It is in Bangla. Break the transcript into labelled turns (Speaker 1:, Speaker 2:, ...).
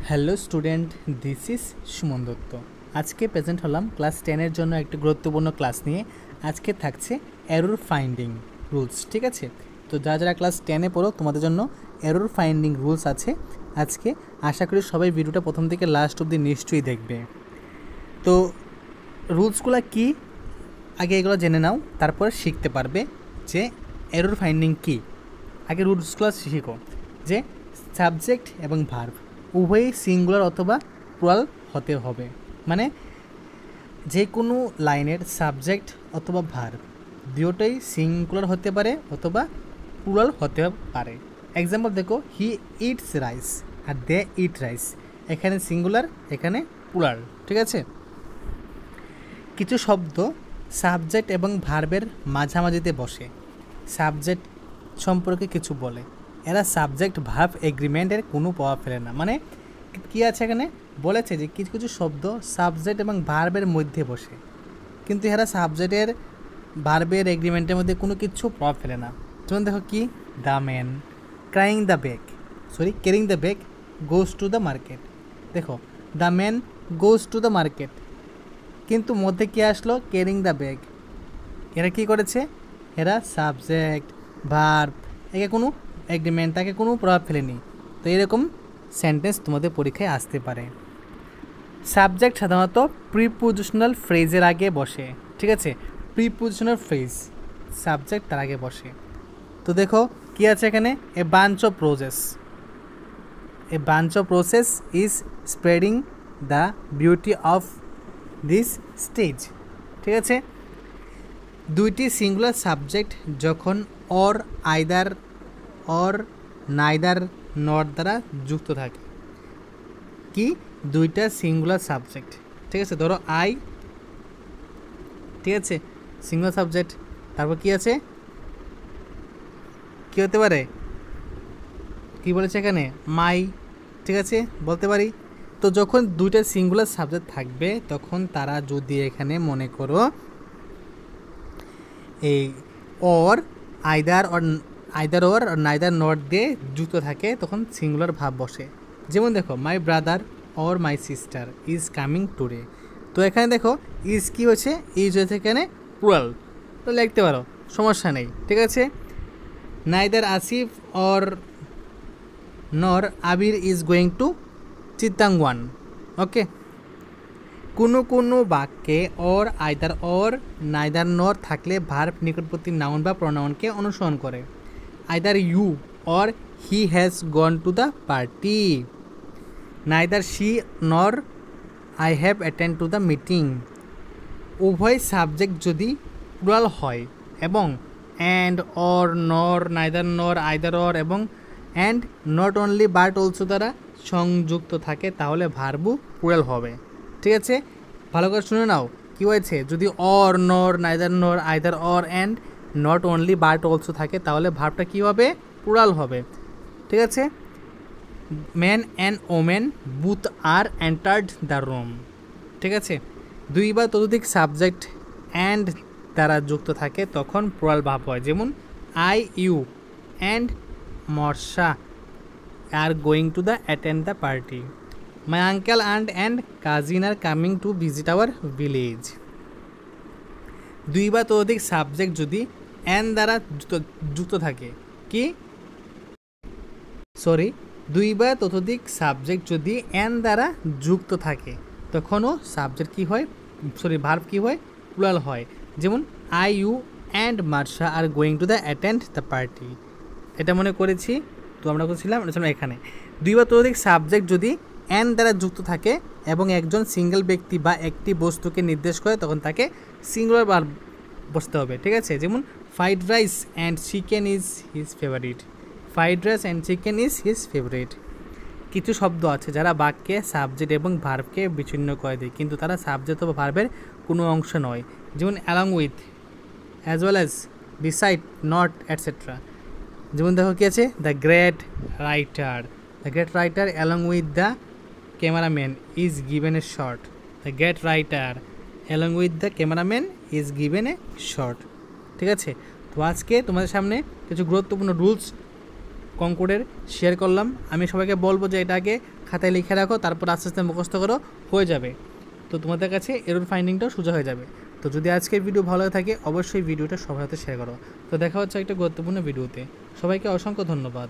Speaker 1: Hello student, this is Suman Dutta. আজকে প্রেজেন্ট হলাম ক্লাস 10-এর জন্য একটি গুরুত্বপূর্ণ ক্লাস নিয়ে। আজকে থাকছে এরর ফাইন্ডিং রুলস, ঠিক আছে? তো যারা ক্লাস 10-এ পড়ো তোমাদের জন্য এরর ফাইন্ডিং রুলস আছে আজকে। আশা করি সবাই ভিডিওটা প্রথম থেকে লাস্ট অবধি নিশ্চয়ই দেখবে। তো রুলসগুলো কি আগে এগুলো জেনে নাও, তারপর শিখতে পারবে যে এরর ফাইন্ডিং কি। আগে রুলসগুলো শিখো যে সাবজেক্ট এবং ভার্ব উভয়ই সিঙ্গুলার অথবা প্লুরাল হতে হবে। মানে যে কোনো লাইনের সাবজেক্ট অথবা ভার্ব দুটোই সিঙ্গুলার হতে পারে অথবা প্লুরাল হতে পারে। এক্সাম্পল দেখো, হি ইটস রাইস আর দে ইট রাইস। এখানে সিঙ্গুলার, এখানে প্লুরাল, ঠিক আছে? কিছু শব্দ সাবজেক্ট এবং ভার্বের মাঝামাঝিতে বসে সাবজেক্ট সম্পর্কে কিছু বলে। এরা সাবজেক্ট ভার্ব এগ্রিমেন্টের কোনো প্রভাব ফেলে না। মানে কী আছে এখানে বলেছে যে কিছু কিছু শব্দ সাবজেক্ট এবং ভার্বের মধ্যে বসে, কিন্তু এরা সাবজেক্টের ভার্বের এগ্রিমেন্টের মধ্যে কোনো কিছু প্রভাব ফেলে না। যেমন দেখো কি, the man carrying the bag goes to the market. দেখো, the man goes to the market, কিন্তু মধ্যে কী আসলো, ক্যারিং দ্য ব্যাগ। এরা কী করেছে, এরা সাবজেক্ট ভার্ব একে কোনো এগ্রিমেন্ট, তাকে কোনো প্রভাব ফেলেনি। তো এরকম সেন্টেন্স তোমাদের পরীক্ষায় আসতে পারে। সাবজেক্ট সাধারণত প্রিপোজিশনাল ফ্রেজের আগে বসে, ঠিক আছে? প্রিপোজিশনাল ফ্রেজ সাবজেক্ট তার আগে বসে। তো দেখো কি আছে এখানে, a bunch of process is spreading the beauty of this stage, ঠিক আছে? দুইটি সিঙ্গুলার সাবজেক্ট যখন or either or neither not দ্বারা যুক্ত থাকে। কি, দুইটা সিঙ্গুলার সাবজেক্ট, ঠিক আছে? ধরো আই, ঠিক আছে, সিঙ্গুলার সাবজেক্ট। তারপর কি আছে, কি হতে পারে, কি বলেছে এখানে, মাই, ঠিক আছে, বলতে পারি। তো যখন দুইটা সিঙ্গুলার সাবজেক্ট থাকবে তখন তারা যদি এখানে মনে করো এই or either or neither not দিয়ে যুক্ত থাকে, তখন সিঙ্গুলার ভাব বসে। যেমন দেখো, my brother or my sister is coming today. তো এখানে দেখো ইজ কি হচ্ছে, ইজ হয়েছে এখানে প্লুরাল, তো লিখতে পারো, সমস্যা নেই, ঠিক আছে? Neither Asif or nor Abir is going to চিত্তাঙ্গওয়ান। ওকে, কোনো কোনো বাক্যে অর আইদার অর নাইদার নর থাকলে ভার্ব নিকটবর্তী নাউন বা প্রনাউনকে অনুসরণ করে। Either you or he has gone to the party. Neither she nor I have attend to the meeting. উভয় সাবজেক্ট যদি প্লুরাল হয় এবং and or nor neither nor either or এবং and not only but also দ্বারা সংযুক্ত থাকে, তাহলে ভার্বও প্লুরাল হবে, ঠিক আছে? ভালো করে শুনে নাও কী হয়েছে, যদি or nor neither nor either or and not only but also থাকে, তাহলে ভার্বটা কী হবে, প্লুরাল হবে, ঠিক আছে? Man and women both are entered the room, ঠিক আছে? দুই বা ততোধিক সাবজেক্ট অ্যান্ড দ্বারা যুক্ত থাকে তখন প্লুরাল ভাব হয়। যেমন I you and Morsha are going to the attend the party. My uncle aunt and cousin are coming to visit our village. দুই বা ততোধিক সাবজেক্ট যদি অ্যান্ড দ্বারা যুক্ত থাকে, কি দুই বা ততোধিক সাবজেক্ট যদি অ্যান্ড দ্বারা যুক্ত থাকে তখনও সাবজেক্ট কী হয়, ভার্ব কী হয়, প্লুরাল হয়। যেমন I you and Marsha R going to the attend the party. এটা মনে করেছি, তো আমরা করছিলাম এখানে দুই বা ততোধিক সাবজেক্ট যদি অ্যান্ড দ্বারা যুক্ত থাকে এবং একজন সিঙ্গেল ব্যক্তি বা একটি বস্তুকে নির্দেশ করে তখন তাকে সিঙ্গুলার ভার্ব বসতে হবে, ঠিক আছে? যেমন fried rice and chicken is his favourite. Fried rice and chicken is his favourite. কিছু শব্দ আছে যারা বাক্যে সাবজেক্ট এবং ভার্বকে বিচ্ছিন্ন করে দেয়, কিন্তু তারা সাবজেক্ট বা ভার্বের কোনো অংশ নয়। যেমন along with, as well as, beside, not, etcetera. যেমন দেখো কী আছে, the great writer along with the cameraman is given a shot. The great writer along with the cameraman is given a shot, ঠিক আছে? তো আজকে তোমাদের সামনে কিছু গুরুত্বপূর্ণ রুলস কনকর্ডের শেয়ার করলাম। আমি সবাইকে বলবো যে এটা আগে খাতায় লিখে রাখো, তারপর আস্তে আস্তে মুখস্থ করো, হয়ে যাবে। তো তোমাদের কাছে এরর ফাইন্ডিংটাও সোজা হয়ে যাবে। তো যদি আজকের ভিডিও ভালো থাকে অবশ্যই ভিডিওটা সবার সাথে শেয়ার করো। তো দেখা হচ্ছে একটা গুরুত্বপূর্ণ ভিডিওতে। সবাইকে অসংখ্য ধন্যবাদ।